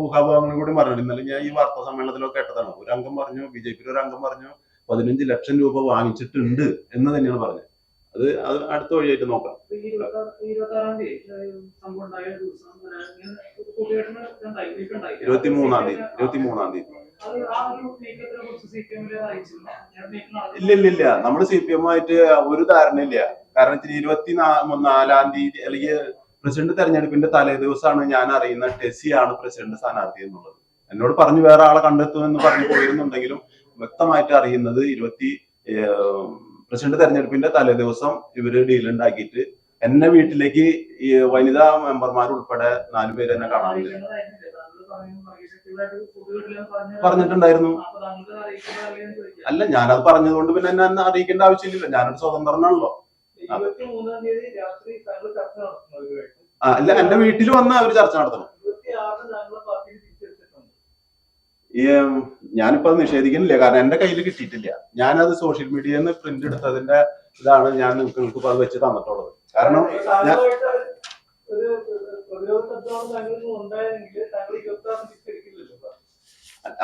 ഊഹാഭാവങ്ങളും കൂടി പറഞ്ഞിട്ടുണ്ട്. ഇന്നലെ ഞാൻ ഈ വാർത്താ സമ്മേളനത്തിലൊക്കെ കേട്ടതാണ്. ഒരു അംഗം പറഞ്ഞു, BJP ഒരു അംഗം പറഞ്ഞു 15 ലക്ഷം രൂപ വാങ്ങിച്ചിട്ടുണ്ട് എന്ന് തന്നെയാണ് പറഞ്ഞത്. അത് അടുത്ത വഴിയായിട്ട് നോക്കാം. 23-ാം തീയതി ഇല്ല നമ്മൾ CPM ആയിട്ട് ഒരു ധാരണയില്ല. കാരണം 24-ാം തീയതി അല്ലെങ്കിൽ പ്രസിഡന്റ് തെരഞ്ഞെടുപ്പിന്റെ തലേ ദിവസമാണ് ഞാൻ അറിയുന്ന ടെസിയാണ് പ്രസിഡന്റ് സ്ഥാനാർത്ഥി എന്നുള്ളത്. എന്നോട് പറഞ്ഞു വേറെ ആളെ കണ്ടെത്തുമെന്ന് പറഞ്ഞു പോയിരുന്നുണ്ടെങ്കിലും വ്യക്തമായിട്ട് അറിയുന്നത് പ്രസിഡന്റ് തെരഞ്ഞെടുപ്പിന്റെ തലേ ദിവസം ഇവര് ഡീൽ ഉണ്ടാക്കിയിട്ട് എന്നെ വീട്ടിലേക്ക് ഈ വനിതാ മെമ്പർമാർ ഉൾപ്പെടെ 4 പേര് എന്നെ കാണാൻ പറഞ്ഞിട്ടുണ്ടായിരുന്നു. അല്ല, ഞാനത് പറഞ്ഞതുകൊണ്ട് പിന്നെ എന്നെ അറിയിക്കേണ്ട ആവശ്യമില്ല. ഞാനൊരു സ്വതന്ത്രനാണല്ലോ. 23-ാം തീയതി രാത്രി താങ്കൾ ചർച്ച നടത്തുന്നത്? അല്ല, എന്റെ വീട്ടിൽ വന്ന് അവര് ചർച്ച നടത്തണം. 26-ന് താങ്കളെ പാർട്ടിയിൽ തിരിച്ചെടുത്തിട്ടുണ്ട്. ഞാനിപ്പോ അത് നിഷേധിക്കുന്നില്ല, കാരണം എന്റെ കയ്യിൽ കിട്ടിയിട്ടില്ല. ഞാനത് സോഷ്യൽ മീഡിയയിൽ നിന്ന് പ്രിന്റ് എടുത്തതിന്റെ ഇതാണ് ഞാൻ നിങ്ങൾക്ക് അത് വെച്ച് തന്നിട്ടുള്ളത്. കാരണം ഒരു പ്രതിരോധ തത്വമാണ് താങ്കൾ ഉണ്ടായെങ്കിൽ താങ്കൾ 26-ന് തിരിച്ചെടുക്കില്ലല്ലോ.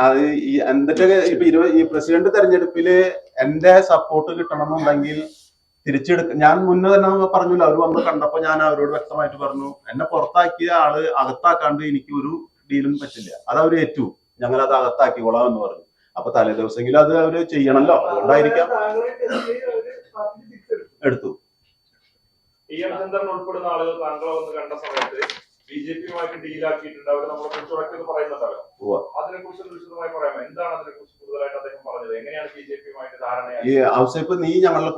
അത് ഈ എന്തൊക്കെ ഇപ്പൊ ഈ പ്രസിഡന്റ് തെരഞ്ഞെടുപ്പില് എന്റെ സപ്പോർട്ട് കിട്ടണമെന്നുണ്ടെങ്കിൽ തിരിച്ചെടുക്ക. ഞാൻ മുന്നേ തന്നെ പറഞ്ഞില്ല, അവർ വന്ന് കണ്ടപ്പോ ഞാൻ അവരോട് വ്യക്തമായിട്ട് പറഞ്ഞു, എന്നെ പുറത്താക്കിയ ആള് അകത്താക്കാണ്ട് എനിക്ക് ഒരു ഡീലും പറ്റില്ല. അത് അവര് ഏറ്റു, ഞങ്ങൾ അത് അകത്താക്കിക്കോളാം എന്ന് പറഞ്ഞു. അപ്പൊ തലേ ദിവസമെങ്കിലും അത് അവര് ചെയ്യണല്ലോ, അതുകൊണ്ടായിരിക്കാം എടുത്തു. TM ചന്ദ്രൻ ഉൾപ്പെടുന്ന ആളുകൾ താങ്കളെ വന്ന് കണ്ട സമയത്ത് BJP-യുമായിട്ട് ഡീലാക്കിയിട്ടുണ്ട്, അവർ നമ്മളെ പിന്തുണയ്ക്കുന്നു പറയുന്നുണ്ടല്ലോ. അതിനെ കുറിച്ച് വിശദമായി പറയാമോ? എന്താണ് അതിനെ കുറിച്ച് കൂടുതലായിട്ട് അദ്ദേഹം പറഞ്ഞത്? എങ്ങനെയാണ് BJP-യുമായിട്ട് ധാരണയായി? ഈ ഔസേപ്പ് നീ ഞങ്ങളുടെ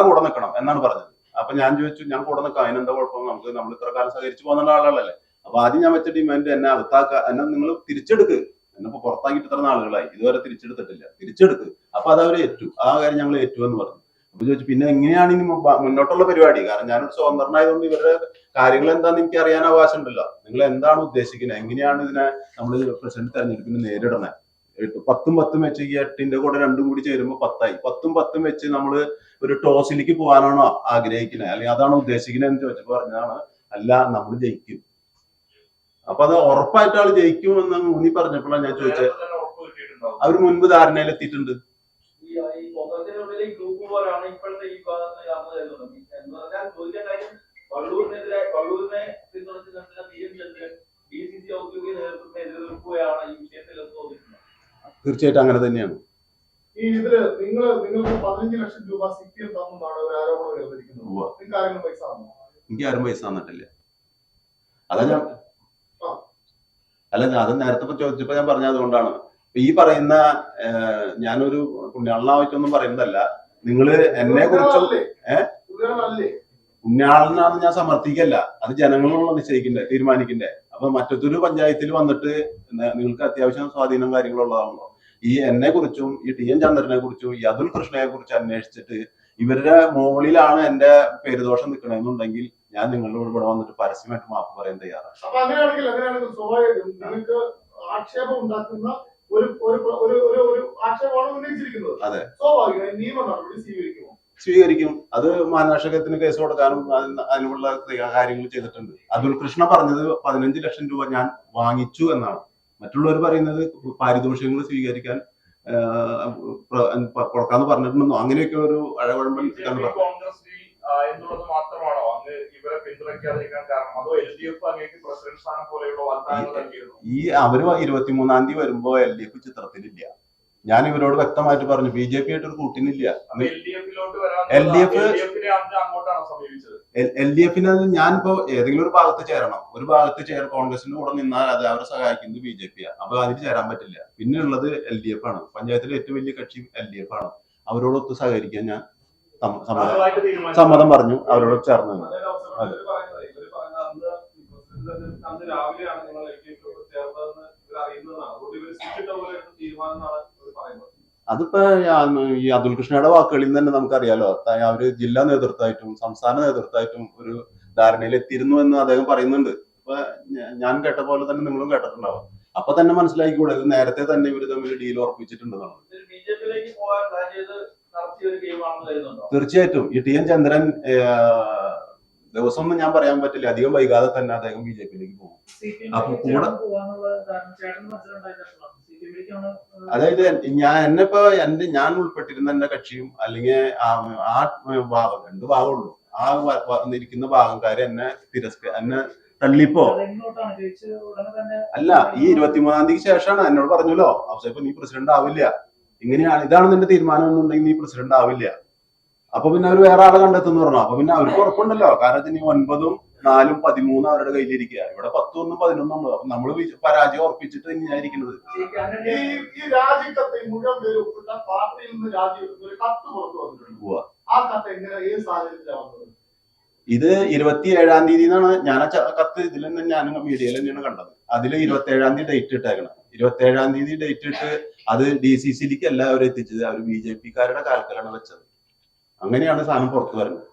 കൂടെ നിൽക്കണം എന്നാണ് പറഞ്ഞത്. അപ്പൊ ഞാൻ ചോദിച്ചു, ഞാൻ കൂടെ നിൽക്കാം, അതിനെന്താ കുഴപ്പം? നമ്മൾ ഇത്ര കാലം സഹകരിച്ചു പോകുന്ന ആളുകളല്ലേ. അപ്പൊ ആദ്യം ഞാൻ വെച്ച ഡിമാൻഡ് എന്നെ എന്നെ നിങ്ങൾ തിരിച്ചെടുക്ക്. എന്നിപ്പോ പുറത്താക്കിയിട്ട് ഇത്ര നാളുകളായി, ഇതുവരെ തിരിച്ചെടുത്തിട്ടില്ല, തിരിച്ചെടുക്ക്. അപ്പൊ അത് അവർ ഏറ്റു, ആ കാര്യം ഞങ്ങൾ ഏറ്റു എന്ന് പറഞ്ഞു. അപ്പൊ ചോദിച്ചു, പിന്നെ എങ്ങനെയാണ് ഇനി മുന്നോട്ടുള്ള പരിപാടി? കാരണം ഞാനൊരു സ്വതന്ത്രനായതുകൊണ്ട് ഇവരുടെ കാര്യങ്ങൾ എന്താണെന്ന് എനിക്ക് അറിയാൻ അവകാശമുണ്ടല്ലോ. നിങ്ങൾ എന്താണ് ഉദ്ദേശിക്കുന്നത്? എങ്ങനെയാണ് ഇതിനെ നമ്മൾ പ്രസിഡന്റ് തെരഞ്ഞെടുപ്പിന് നേരിടണേ? 10-10 വെച്ച് ഈ 8ന്റെ കൂടെ 2 കൂടി ചേരുമ്പോൾ 10ആയി. 10-10 വെച്ച് നമ്മള് ഒരു ടോസിലേക്ക് പോകാനാണോ ആഗ്രഹിക്കുന്നത്, അല്ലെങ്കിൽ അതാണോ ഉദ്ദേശിക്കുന്നത് എന്ന് ചോദിച്ചപ്പോ പറഞ്ഞതാണ്, അല്ല നമ്മൾ ജയിക്കും. അപ്പൊ അത് ഉറപ്പായിട്ട് ആള് ജയിക്കും എന്ന് ഊന്നി പറഞ്ഞപ്പോഴാണ് ഞാൻ ചോദിച്ചത്. അവര് മുൻപ് ധാരണയിലെത്തിയിട്ടുണ്ട്. തീർച്ചയായിട്ടും അങ്ങനെ തന്നെയാണ്. ഈ ഇതില് നിങ്ങൾക്ക് 15 ലക്ഷം രൂപ CPM തന്നാണ് ഒരു ആരോപണം ഉയർന്നിരിക്കുന്നത്. നിങ്ങൾക്ക് ആരെങ്കിലും പൈസ തന്നോ? എനിക്ക് ആരും പൈസ തന്നിട്ടില്ല. അതാ ഞാൻ അത് നേരത്തെ ചോദിച്ചപ്പോ ഞാൻ പറഞ്ഞത് അതുകൊണ്ടാണ്. ഈ പറയുന്ന ഞാനൊരു പുണ്യാളനായിട്ടൊന്നും പറയുന്നതല്ല. നിങ്ങള് എന്നെ കുറിച്ചും പുണ്യാളനാണെന്ന് ഞാൻ സമർത്ഥിക്കല്ല. അത് ജനങ്ങളാണല്ലോ നിശ്ചയിക്കണ്ടേ, തീരുമാനിക്കണ്ടേ. അപ്പൊ മറ്റൊരു പഞ്ചായത്തിൽ വന്നിട്ട് നിങ്ങൾക്ക് അത്യാവശ്യം സ്വാധീനം കാര്യങ്ങളുള്ളതാണല്ലോ. ഈ എന്നെ കുറിച്ചും ഈ TM ചന്ദ്രനെ കുറിച്ചും ഈ അതുൽ കൃഷ്ണയെ കുറിച്ച് അന്വേഷിച്ചിട്ട് ഇവരുടെ മുകളിലാണ് എന്റെ പേരുദോഷം നിൽക്കണമെന്നുണ്ടെങ്കിൽ ഞാൻ നിങ്ങളോട് ഇവിടെ വന്നിട്ട് പരസ്യമായിട്ട് മാപ്പ് പറയാൻ തയ്യാറാണ്. അപ്പൊ അങ്ങനെയാണെങ്കിൽ സ്വാഭാവികമായിട്ടും നിങ്ങൾക്ക് ആക്ഷേപം ഉണ്ടാക്കുന്ന ഒരു ആക്ഷേപമാണ് ഉന്നയിച്ചിരിക്കുന്നത്. അതെ, സ്വാഭാവികമായി നിയമ നടപടി സ്വീകരിക്കും. അത് മാനനഷ്ടത്തിന് കേസ് കൊടുക്കാനും അതിനുള്ള കാര്യങ്ങൾ ചെയ്തിട്ടുണ്ട്. അതുൽ കൃഷ്ണ പറഞ്ഞത് 15 ലക്ഷം രൂപ ഞാൻ വാങ്ങിച്ചു എന്നാണ്. മറ്റുള്ളവർ പറയുന്നത് പാരിതോഷികങ്ങൾ സ്വീകരിക്കാൻ കൊടുക്കാന്ന് പറഞ്ഞിട്ടുണ്ടെന്നോ അങ്ങനെയൊക്കെ ഒരു അഴകുഴമ്പൻ മാത്രമാണോ അങ്ങ് ഇവരെ പിന്തുണയ്ക്കാതിരിക്കാൻ കാരണം? അതോ LDF അങ്ങേക്ക് പ്രസിഡന്റ് സ്ഥാനം പോലെയുള്ള വാഗ്ദാനങ്ങൾ നൽകിയിരുന്നു? ഈ അവര് 23-ാം തീയതി വരുമ്പോ LDF ചിത്രത്തിലില്ല. ഞാൻ ഇവരോട് വ്യക്തമായിട്ട് പറഞ്ഞു, BJP ആയിട്ട് ഒരു കൂട്ടിനില്ല. LDFിന് ഞാനിപ്പോ ഏതെങ്കിലും ഒരു ഭാഗത്ത് ചേരണം. ഒരു ഭാഗത്ത് കോൺഗ്രസിന്റെ കൂടെ നിന്നാൽ അത് അവരെ സഹായിക്കുന്നത് BJP ആണ്. അപ്പൊ അതിൽ ചേരാൻ പറ്റില്ല. പിന്നെ ഉള്ളത് LDF ആണ്. പഞ്ചായത്തിലെ ഏറ്റവും വലിയ കക്ഷി LDF ആണ്. അവരോടൊത്ത് സഹകരിക്കാൻ ഞാൻ സമ്മതം പറഞ്ഞു, അവരോട് ചേർന്ന്. അതിപ്പോ ഈ അതുൽ കൃഷ്ണയുടെ വാക്കുകളിൽ നിന്ന് തന്നെ നമുക്കറിയാലോ. അവര് ജില്ലാ നേതൃത്വമായിട്ടും സംസ്ഥാന നേതൃത്വമായിട്ടും ഒരു ധാരണയിൽ എത്തിയിരുന്നു എന്ന് അദ്ദേഹം പറയുന്നുണ്ട്. അപ്പൊ ഞാൻ കേട്ട പോലെ തന്നെ നിങ്ങളും കേട്ടിട്ടുണ്ടാവും. അപ്പൊ തന്നെ മനസ്സിലാക്കിക്കൂടെ ഇത് നേരത്തെ തന്നെ ഇവർ തമ്മിൽ ഡീൽ ഉറപ്പിച്ചിട്ടുണ്ടെന്നാണ്. ബിജെപിയിലേക്ക് പോകാൻ പ്ലാൻ ചെയ്ത് നടത്തിയ ഒരു ഗെയിമാണെന്ന് കരുതുന്നുണ്ടോ? തീർച്ചയായിട്ടും ഈ ടി എൻ ചന്ദ്രൻ ദിവസം ഒന്നും ഞാൻ പറയാൻ പറ്റില്ല, അധികം വൈകാതെ തന്നെ അദ്ദേഹം BJP-യിലേക്ക് പോകും. അപ്പൊ കൂടെ അതായത് ഞാൻ ഉൾപ്പെട്ടിരുന്ന എന്റെ കക്ഷിയും അല്ലെങ്കിൽ ആ ഭാഗം 2 ഭാഗമുള്ളൂ, ആ ഇരിക്കുന്ന ഭാഗംകാര് എന്നെ തള്ളിപ്പോ അല്ല, ഈ 23-ാം തീയതിക്ക് ശേഷമാണ് എന്നോട് പറഞ്ഞല്ലോ അവസാനം നീ പ്രസിഡന്റ് ആവില്ല, ഇങ്ങനെയാണ് ഇതാണ് നിന്റെ തീരുമാനം എന്നുണ്ടെങ്കിൽ നീ പ്രസിഡന്റ് ആവില്ല. അപ്പൊ പിന്നെ അവർ വേറെ ആളെ കണ്ടെത്തുന്നു പറഞ്ഞു. അപ്പൊ പിന്നെ അവർക്ക് ഉറപ്പുണ്ടല്ലോ, കാരണം ഇനി 9, 4, 13 അവരുടെ കയ്യിലിരിക്കുക, ഇവിടെ 10, 11 ഉണ്ട്. അപ്പൊ നമ്മള് പരാജയം ഉറപ്പിച്ചിട്ട് തന്നെയാണ് ഇരിക്കുന്നത്. ഈ രാജിക്കത്ത് മുഴുവൻ പേര് ഒപ്പിട്ട പാർട്ടിയിൽ നിന്ന് രാജിവെക്കുന്ന ഒരു കത്ത് പുറത്തു വന്നിട്ടുണ്ട്. ആ കത്ത് എങ്ങനെ ഏത് സാഹചര്യത്തിലാണ് വന്നത്? ഇത് 27-ാം തീയതി എന്നാണ് ഞാൻ ആ കത്ത് ഇതിൽ തന്നെ ഞാൻ മീഡിയയിൽ തന്നെയാണ് കണ്ടത്. അതിൽ 27-ാം തീയതി ഡേറ്റ് ഇട്ടേക്കണം. 27-ാം തീയതി ഡേറ്റ് ഇട്ട് അത് DCC-യിലേക്ക് എല്ലാവരും എത്തിച്ചത് അവർ BJP-ക്കാരുടെ കാൽക്കലാണ് വെച്ചത്. അങ്ങനെയാണ് സാധനം പുറത്തു വരുന്നത്.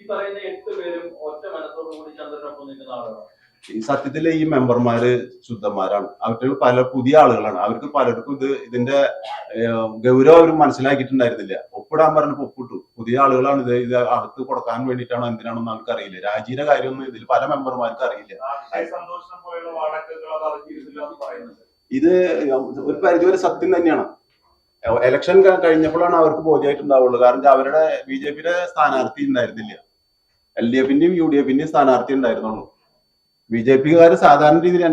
ഈ പറയുന്ന 8 പേരും ഒറ്റ മനസ്സോടുകൂടി ചന്ദ്രനൊപ്പം നിൽക്കുന്ന ആളുകളാണ്. ഈ സത്യത്തില് ഈ മെമ്പർമാര് ശുദ്ധന്മാരാണ്. അവർക്ക് പല പുതിയ ആളുകളാണ്. അവർക്ക് പലർക്കും ഇതിന്റെ ഗൗരവം അവർ മനസ്സിലാക്കിയിട്ടുണ്ടായിരുന്നില്ല. ഒപ്പിടാൻ പറഞ്ഞപ്പോ ഒപ്പിട്ടു. പുതിയ ആളുകളാണ്. ഇത് അകത്ത് കൊടുക്കാൻ വേണ്ടിയിട്ടാണോ എന്തിനാണെന്ന് അവർക്ക് അറിയില്ല. രാജിയുടെ കാര്യമൊന്നും ഇതിൽ പല മെമ്പർമാർക്ക് അറിയില്ല. ഇത് ഒരു പരിധിവരെ സത്യം തന്നെയാണ്. ഇലക്ഷൻ കഴിഞ്ഞപ്പോഴാണ് അവർക്ക് ബോധ്യമായിട്ടുണ്ടാവുള്ളൂ. കാരണം അവരുടെ BJP-യുടെ സ്ഥാനാർത്ഥി ഉണ്ടായിരുന്നില്ല, LDF-ന്റെയും UDF-ന്റെയും സ്ഥാനാർത്ഥി ഉണ്ടായിരുന്നുള്ളൂ. BJP-കാര് സാധാരണ രീതിയിൽ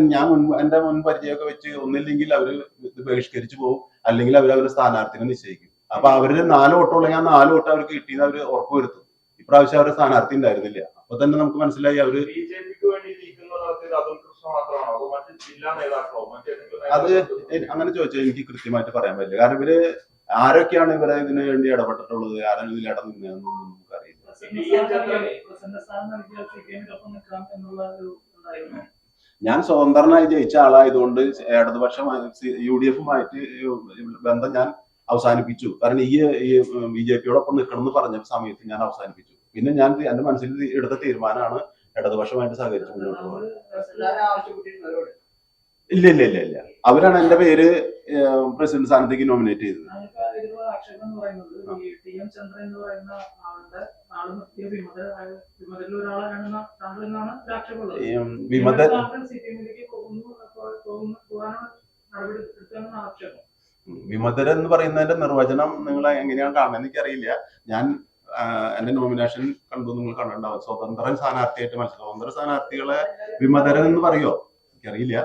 എന്റെ മുൻ പരിചയമൊക്കെ വെച്ച് ഒന്നില്ലെങ്കിൽ അവര് ഇത് ബഹിഷ്കരിച്ചു പോകും, അല്ലെങ്കിൽ അവരുടെ സ്ഥാനാർത്ഥിനെ നിശ്ചയിക്കും. അപ്പൊ അവര് 4 വോട്ട് ഉണ്ടെങ്കിൽ ആ 4 വോട്ട് അവർക്ക് കിട്ടിയെന്ന് അവര് ഉറപ്പുവരുത്തും. ഇപ്രാവശ്യം അവരുടെ സ്ഥാനാർത്ഥി ഉണ്ടായിരുന്നില്ല. അപ്പൊ തന്നെ നമുക്ക് മനസ്സിലായി അവര് അത് അങ്ങനെ ചോദിച്ചാൽ എനിക്ക് കൃത്യമായിട്ട് പറയാൻ പറ്റില്ല. കാരണം ഇവര് ആരൊക്കെയാണ് ഇവരെ ഇതിനു വേണ്ടി ഇടപെട്ടിട്ടുള്ളത്, ആരാണ് ഇതിൽ ഇടനിന്നതെന്നൊന്നും നമുക്ക് അറിയില്ല. ഞാൻ സ്വതന്ത്രനായി ജയിച്ച ആളായതുകൊണ്ട് ഇടതുപക്ഷമായി UDF-ഉമായിട്ട് ബന്ധം ഞാൻ അവസാനിപ്പിച്ചു. കാരണം ഈ BJP-യോടൊപ്പം നിൽക്കണം എന്ന് പറഞ്ഞ സമയത്ത് ഞാൻ അവസാനിപ്പിച്ചു. പിന്നെ ഞാൻ എന്റെ മനസ്സിൽ എടുത്ത തീരുമാനമാണ് ഇടതുപക്ഷമായിട്ട് സഹകരിച്ചു മുന്നോട്ട് പോകുന്നത്. ഇല്ല, അവരാണ് എന്റെ പേര് പ്രസിഡന്റ് സ്ഥാനത്തേക്ക് നോമിനേറ്റ് ചെയ്തത്. വിമതർ എന്ന് പറയുന്നതിന്റെ നിർവചനം നിങ്ങൾ എങ്ങനെയാണ് കാണുന്നത് എനിക്കറിയില്ല. ഞാൻ എന്റെ നോമിനേഷൻ കണ്ടു, നിങ്ങൾ കണ്ടിട്ടുണ്ടാവും. സ്വതന്ത്ര സ്ഥാനാർത്ഥിയായിട്ട് സ്വതന്ത്ര സ്ഥാനാർത്ഥികളെ വിമതരൻ എന്ന് പറയോ എനിക്കറിയില്ല.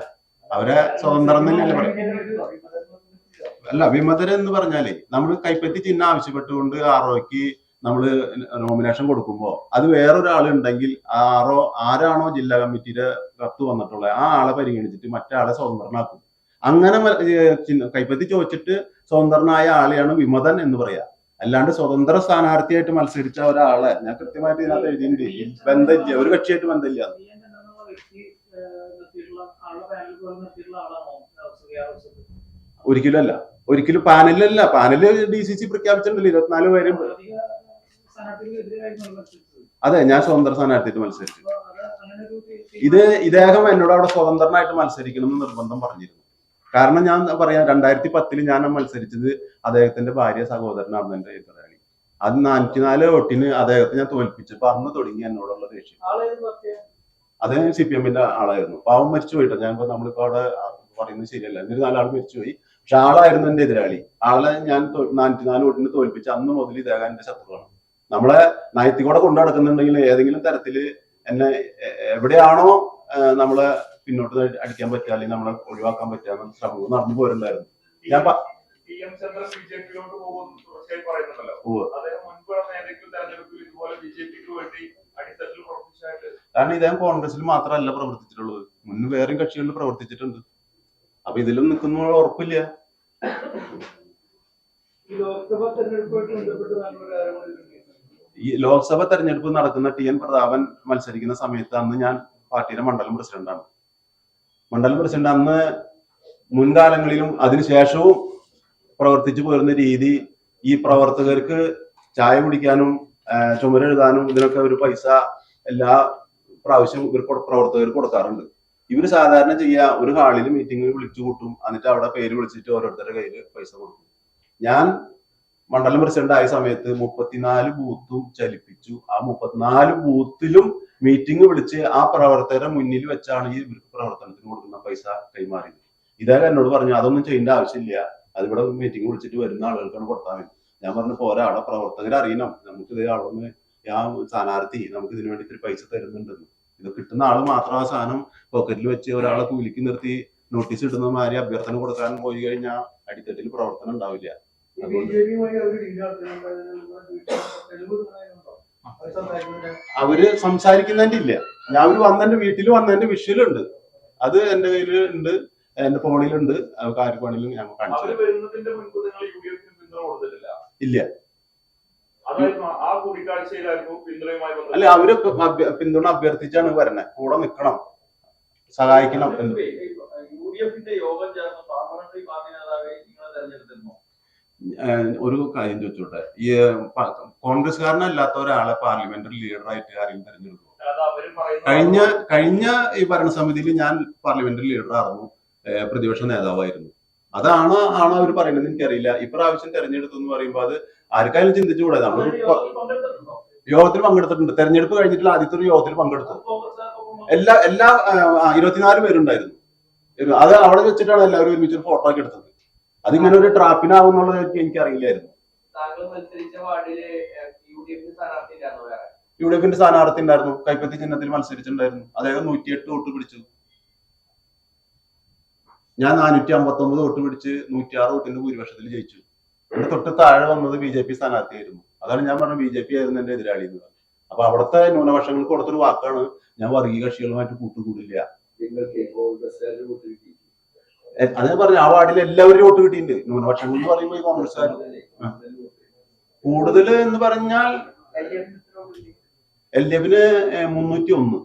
അവരെ സ്വതന്ത്രം തന്നെയല്ലേ പറയും. അല്ല, വിമതരൻ എന്ന് പറഞ്ഞാലേ നമ്മൾ കൈപ്പറ്റി ചിഹ്നം ആവശ്യപ്പെട്ടുകൊണ്ട് ROക്ക് നമ്മള് നോമിനേഷൻ കൊടുക്കുമ്പോ അത് വേറൊരാളുണ്ടെങ്കിൽ ആരാണോ ജില്ലാ കമ്മിറ്റിയുടെ കത്ത് വന്നിട്ടുള്ളത് ആ ആളെ പരിഗണിച്ചിട്ട് മറ്റാളെ സ്വതന്ത്രനാക്കും. അങ്ങനെ കൈപ്പറ്റി ചോദിച്ചിട്ട് സ്വതന്ത്രനായ ആളെയാണ് വിമതൻ എന്ന് പറയാ. അല്ലാണ്ട് സ്വതന്ത്ര സ്ഥാനാർത്ഥിയായിട്ട് മത്സരിച്ച ഒരാളെ ഞാൻ കൃത്യമായിട്ട് ഇതിനകത്ത് എഴുതിയിട്ടുണ്ട്. ബന്ധമില്ല, ഒരു കക്ഷിയായിട്ട് ബന്ധമില്ല. ഒരിക്കലും പാനലല്ല. പാനല് DCC പ്രഖ്യാപിച്ചിട്ടുണ്ടല്ലോ 24 പേരും. അതെ, ഞാൻ സ്വതന്ത്ര സ്ഥാനാർത്ഥിയായിട്ട് മത്സരിച്ചു. ഇദ്ദേഹം എന്നോട് അവിടെ സ്വതന്ത്രനായിട്ട് മത്സരിക്കണം എന്ന് നിർബന്ധം പറഞ്ഞിരുന്നു. കാരണം ഞാൻ പറയാം, 2010 ഞാൻ മത്സരിച്ചത് അദ്ദേഹത്തിന്റെ ഭാര്യ സഹോദരനാണ് എന്റെ എതിരാളി. അത് 404 വോട്ടിന് അദ്ദേഹത്തെ ഞാൻ തോൽപ്പിച്ചപ്പോ അന്ന് തുടങ്ങി എന്നോടുള്ള ദേഷ്യം. അദ്ദേഹം CPM-ന്റെ ആളായിരുന്നു. പാവം മരിച്ചു പോയിട്ടോ. നമ്മളിപ്പോ അവിടെ പറയുന്നത് ശരിയല്ല. എന്നിട്ട് 4 ആൾ മരിച്ചുപോയി. പക്ഷെ ആളായിരുന്നു എന്റെ എതിരാളി. ആളെ ഞാൻ 404 വോട്ടിന് തോൽപ്പിച്ച് അന്ന് മുതൽ ഇദ്ദേഹം എന്റെ ശത്രുവാണ്. നമ്മളെ നയത്തിക്കൂടെ കൊണ്ടു നടക്കുന്നുണ്ടെങ്കിൽ ഏതെങ്കിലും തരത്തില് എന്നെ എവിടെയാണോ നമ്മളെ പിന്നോട്ട് അടിക്കാൻ പറ്റുക അല്ലെങ്കിൽ നമ്മളെ ഒഴിവാക്കാൻ പറ്റുക എന്ന ശ്രമം നടന്നു പോരുണ്ടായിരുന്നു. ഞാൻ കാരണം ഇദ്ദേഹം കോൺഗ്രസിൽ മാത്രമല്ല പ്രവർത്തിച്ചിട്ടുള്ളത്, മുന്നേ വേറെയും കക്ഷികളിൽ പ്രവർത്തിച്ചിട്ടുണ്ട്. അപ്പൊ ഇതിലും നിൽക്കുന്ന ഉറപ്പില്ല. ഈ ലോക്സഭ തെരഞ്ഞെടുപ്പ് നടക്കുന്ന TN പ്രതാപൻ മത്സരിക്കുന്ന സമയത്ത് അന്ന് ഞാൻ പാർട്ടിയുടെ മണ്ഡലം പ്രസിഡന്റാണ്. മണ്ഡലം പ്രസിഡന്റ് അന്ന് മുൻകാലങ്ങളിലും അതിനുശേഷവും പ്രവർത്തിച്ചു പോരുന്ന രീതി ഈ പ്രവർത്തകർക്ക് ചായ കുടിക്കാനും ചുമരെഴുതാനും ഇതിനൊക്കെ ഒരു പൈസ എല്ലാ പ്രാവശ്യം ഇവർ പ്രവർത്തകർ കൊടുക്കാറുണ്ട്. ഇവര് സാധാരണ ചെയ്യാ ഒരു ഹാളിൽ മീറ്റിംഗ് വിളിച്ചു കൂട്ടും, എന്നിട്ട് അവിടെ പേര് വിളിച്ചിട്ട് ഓരോരുത്തരുടെ കയ്യിൽ പൈസ കൊടുക്കും. ഞാൻ മണ്ഡലം പ്രസിഡന്റ് ആയ സമയത്ത് 34 ബൂത്തും ചലിപ്പിച്ചു. ആ 34 ബൂത്തിലും മീറ്റിംഗ് വിളിച്ച് ആ പ്രവർത്തകരുടെ മുന്നിൽ വെച്ചാണ് ഈ പ്രവർത്തനത്തിന് കൊടുക്കുന്ന പൈസ കൈമാറിയത്. ഇദ്ദേഹം എന്നോട് പറഞ്ഞു അതൊന്നും ചെയ്യേണ്ട ആവശ്യമില്ല, അതിവിടെ മീറ്റിംഗ് വിളിച്ചിട്ട് വരുന്ന ആളുകൾക്കാണ് കൊടുത്താൽ മതി. ഞാൻ പറഞ്ഞു പോരാ, അവിടെ പ്രവർത്തകർ അറിയണം നമുക്ക് ഇതേ ആളൊന്ന് സ്ഥാനാർത്ഥി നമുക്ക് ഇതിനു വേണ്ടി ഇത്തിരി പൈസ തരുന്നുണ്ടെന്ന്. ഇത് കിട്ടുന്ന ആള് മാത്രം ആ സാധനം പോക്കറ്റിൽ വെച്ച് ഒരാളെ കൂലിക്ക് നിർത്തി നോട്ടീസ് ഇടുന്ന മാതിരി അഭ്യർത്ഥന കൊടുക്കാൻ പോയി കഴിഞ്ഞാൽ അടിത്തട്ടിൽ പ്രവർത്തനം ഉണ്ടാവില്ല. അവര് സംസാരിക്കുന്നതിന്റെ ഇല്ല. ഞാൻ വന്നെന്റെ വീട്ടിൽ വന്നതിന്റെ വിഷ്വലുണ്ട്, അത് എന്റെ കയ്യിൽ ഉണ്ട്, എന്റെ ഫോണിലുണ്ട്, കാര്യപ്പാണിലും ഞാൻ കാണിച്ചു. ഇല്ല, അല്ല അവര് പിന്തുണ അഭ്യർത്ഥിച്ചാണ് വരണേ, കൂടെ നിക്കണം, സഹായിക്കണം എന്ന്. ഒരു കാര്യം ചോദിച്ചോട്ടെ, ഈ കോൺഗ്രസ്സുകാരനല്ലാത്ത ഒരാളെ പാർലമെന്ററി ലീഡറായിട്ട് ആരെയും തെരഞ്ഞെടുക്കും? കഴിഞ്ഞ ഈ ഭരണസമിതിയിൽ ഞാൻ പാർലമെന്ററി ലീഡറായിരുന്നു, പ്രതിപക്ഷ നേതാവായിരുന്നു. ആണോ അവർ പറയുന്നത് എനിക്കറിയില്ല. ഇപ്രാവശ്യം തെരഞ്ഞെടുത്തു എന്ന് പറയുമ്പോൾ അത് ആർക്കായാലും ചിന്തിച്ചുകൂടെ? നമ്മൾ യോഗത്തിൽ പങ്കെടുത്തിട്ടുണ്ട്. തെരഞ്ഞെടുപ്പ് കഴിഞ്ഞിട്ടുള്ള ആദ്യത്തെ ഒരു യോഗത്തിൽ പങ്കെടുത്തു. എല്ലാ 24 പേരുണ്ടായിരുന്നു. അത് അവിടെ വെച്ചിട്ടാണ് എല്ലാവരും ഒരുമിച്ച് ഫോട്ടോ ഒക്കെ എടുത്തത്. അതിങ്ങനെ ഒരു ട്രാപ്പിനാവുന്നുള്ളത് എനിക്ക് അറിയില്ലായിരുന്നു. UDF സ്ഥാനാർത്ഥി ഉണ്ടായിരുന്നു, കൈപ്പത്തി ചിഹ്നത്തിൽ മത്സരിച്ചിട്ടുണ്ടായിരുന്നു. അദ്ദേഹം 108 വോട്ട് പിടിച്ചു. ഞാൻ 459 വോട്ട് പിടിച്ച് 106 വോട്ടിന്റെ ഭൂരിപക്ഷത്തിൽ ജയിച്ചു. എന്റെ തൊട്ട് താഴെ വന്നത് BJP സ്ഥാനാർത്ഥിയായിരുന്നു. അതാണ് ഞാൻ പറഞ്ഞത് BJP ആയിരുന്നു എന്റെ എതിരാളി എന്ന്. അപ്പൊ അവിടുത്തെ ന്യൂനപക്ഷങ്ങൾക്ക് കൊടുത്തൊരു വാക്കാണ്, ഞാൻ വർഗീയ കക്ഷികളുമായിട്ട് കൂട്ടുകൂടില്ല. അത് ഞാൻ പറഞ്ഞു, ആ വാർഡിൽ എല്ലാവരും വോട്ട് കിട്ടിയിട്ടുണ്ട്. ന്യൂനപക്ഷങ്ങൾ എന്ന് പറയുമ്പോൾ ഈ കോൺഗ്രസ്സുകാർ കൂടുതൽ എന്ന് പറഞ്ഞാൽ LDF-ന് 301.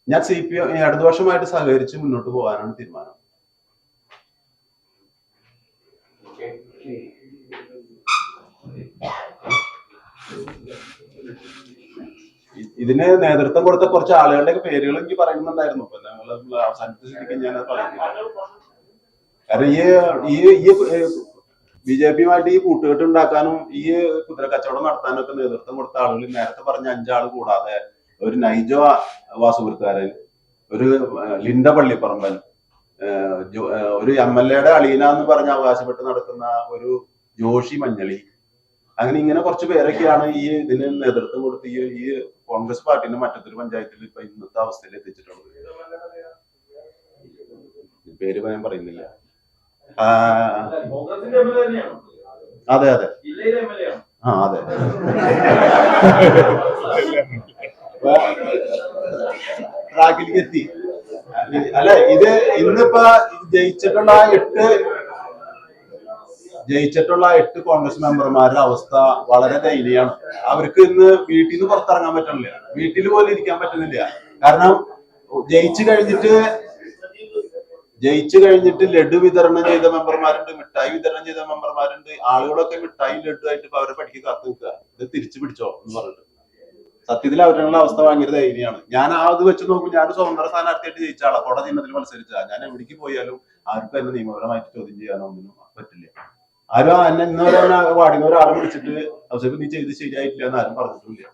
ഞാൻ CPM ഇടതുപക്ഷമായിട്ട് സഹകരിച്ച് മുന്നോട്ട് പോകാനാണ് തീരുമാനം. ഇതിന് നേതൃത്വം കൊടുത്ത കുറച്ച് ആളുകളുടെ പേരുകൾ എനിക്ക് പറയുന്നുണ്ടായിരുന്നു. ഇപ്പൊ ഞങ്ങൾ അവസാനത്തെ സ്ഥിതിക്ക് ഞാൻ പറയുന്നില്ല. കാരണം ഈ BJP-യുമായിട്ട് ഈ കൂട്ടുകെട്ട് ഉണ്ടാക്കാനും ഈ കുതിര കച്ചവടം നടത്താനും ഒക്കെ നേതൃത്വം കൊടുത്ത ആളുകൾ നേരത്തെ പറഞ്ഞ 5 ആള് കൂടാതെ ഒരു നൈജോ വാസുപുരക്കാരൻ, ഒരു ലിൻഡ പള്ളിപ്പറമ്പൻ, ഒരു MLA-യുടെ അളീന എന്ന് പറഞ്ഞ് അവകാശപ്പെട്ട് നടക്കുന്ന ഒരു ജോഷി മഞ്ഞളി, ഇങ്ങനെ കുറച്ച് പേരൊക്കെയാണ് ഈ ഇതിന് നേതൃത്വം കൊടുത്ത് ഈ കോൺഗ്രസ് പാർട്ടിന്റെ മറ്റൊരു പഞ്ചായത്തിൽ ഇപ്പൊ ഇന്നത്തെ അവസ്ഥയിൽ എത്തിച്ചിട്ടുള്ളത്. പേര് ഞാൻ പറയുന്നില്ല. അതെ അതെ അതെ. ട്രാക്കിലേക്ക് എത്തി. അല്ല, ഇത് ഇന്നിപ്പോ ജയിച്ചിട്ടുള്ള 8 കോൺഗ്രസ് മെമ്പർമാരുടെ അവസ്ഥ വളരെ ദയനീയമാണ്. അവർക്ക് ഇന്ന് വീട്ടിൽ നിന്ന് പുറത്തിറങ്ങാൻ പറ്റണില്ല, വീട്ടിൽ പോലും ഇരിക്കാൻ പറ്റുന്നില്ല. കാരണം ജയിച്ചു കഴിഞ്ഞിട്ട് ലഡു വിതരണം ചെയ്ത മെമ്പർമാരുണ്ട്, മിഠായി വിതരണം ചെയ്ത മെമ്പർമാരുണ്ട്. ആളുകളൊക്കെ മിഠായി ലഡു ആയിട്ട് ഇപ്പൊ അവരെ പഠിക്ക് കാത്തു നിൽക്കുക, ഇത് തിരിച്ചു പിടിച്ചോ എന്ന് പറഞ്ഞിട്ട്. സത്യത്തിൽ അവരുടെ അവസ്ഥ ഭയങ്കര ദയനീയമാണ്. ഞാൻ അത് വെച്ച് നോക്കും, ഞാൻ സ്വതന്ത്ര സ്ഥാനാർത്ഥിയായിട്ട് ജയിച്ച ആളാ, കൊട ചിഹ്നത്തിൽ മത്സരിച്ച. ഞാൻ എവിടേക്ക് പോയാലും ആർക്കും എന്നെ നിയമപരമായിട്ട് ചോദ്യം ചെയ്യാനോ ഒന്നും പറ്റില്ല. ആരും എന്നെ ഇന്നവരെ വാർഡിന് ഒരാളെ വിളിച്ചിട്ട് അവസരം നീ ചെയ്ത് ശരിയായിട്ടില്ല എന്ന് ആരും പറഞ്ഞിട്ടില്ല.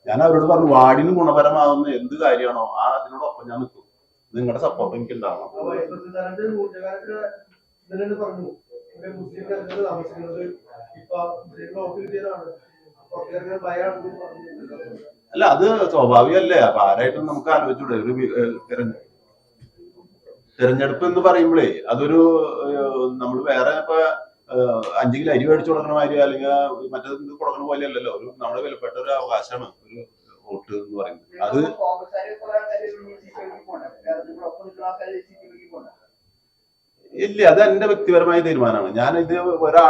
ഞാൻ അവരോട് പറഞ്ഞു, വാർഡിന് ഗുണപരമാവുന്ന എന്ത് കാര്യമാണോ അതിനോടൊപ്പം ഞാൻ നിൽക്കും, നിങ്ങളുടെ സപ്പോർട്ട് എനിക്ക് ഉണ്ടാവണം. അല്ല, അത് സ്വാഭാവികമല്ലേ. അപ്പൊ ആരായിട്ടും നമുക്ക് ആലോചിച്ചൂടെ? ഒരു തെരഞ്ഞെടുപ്പ് എന്ന് പറയുമ്പോഴേ അതൊരു നമ്മൾ വേറെ ഇപ്പൊ 5 കിലോ അരി മേടിച്ചു കൊടുക്കണ മാതിരി അല്ലെങ്കിൽ മറ്റേത് കൊടുക്കണ പോലെ അല്ലല്ലോ. ഒരു നമ്മുടെ വിലപ്പെട്ട ഒരു അവകാശമാണ് ഒരു വോട്ട് എന്ന് പറയുന്നത്. അത് ഇല്ല, അത് എന്റെ വ്യക്തിപരമായ തീരുമാനമാണ്. ഞാൻ ഇത് ഒരാൾ